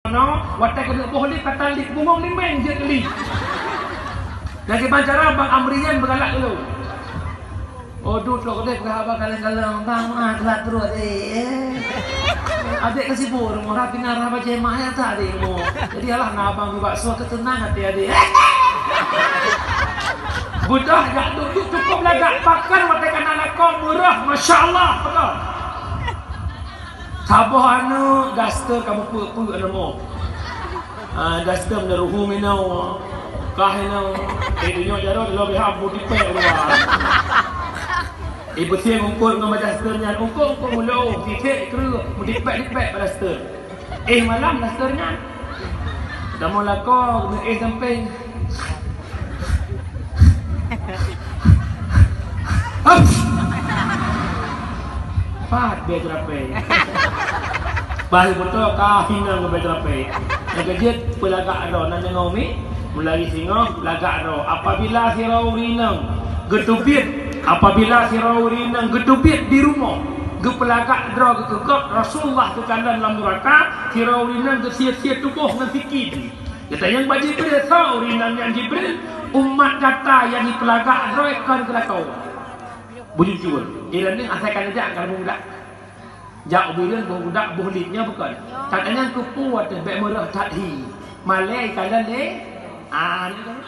no, watai kena boleh kata lik bumong ni main je kali. Lagi bancara Bang Amrian bergalak dulu. Oh duduk dek berapa kali-kali bang kelak terus adik kesibuk rumah rapi ngarah baca emak ya tak adik mu. Jadi alah ngabang di bakso ketenang hati adik. Budak jak duduk cukup lagak pakan watai kan anak kau murah, masya Allah betul. Sabar anu daster kamu puk anu. Daster meneruhu minau. Kahina dunia jaro lebih habu di pek luar. Ibu saya ngungkut dengan dasternya, ngungkut mulu, titik kru, dipek pada daster. Malam dasternya. Dah mula kau samping. Fat biar terapi. Bahaya betul kahina dengan biar terapi. Yang kejut pelagak ada nanya ngomi, mulai singa pelagak ada. Apabila sirau rinang getubit, apabila sirau rinang getubit di rumah, gepelagak dra gekegap Rasulullah ke kandang dalam neraka, sirau rinang gesia-sia tubuh dengan fikir. Kata yang bagi Jibril tahu rinang yang Jibril umat kata yang dipelagak dra kan kena tahu. Bujur. Iran ni asalkan aja akan budak. Jak bilang budak bolehnya bukan. Katanya kupuat baik merah tadi. Malai kalian ni. Ni kan.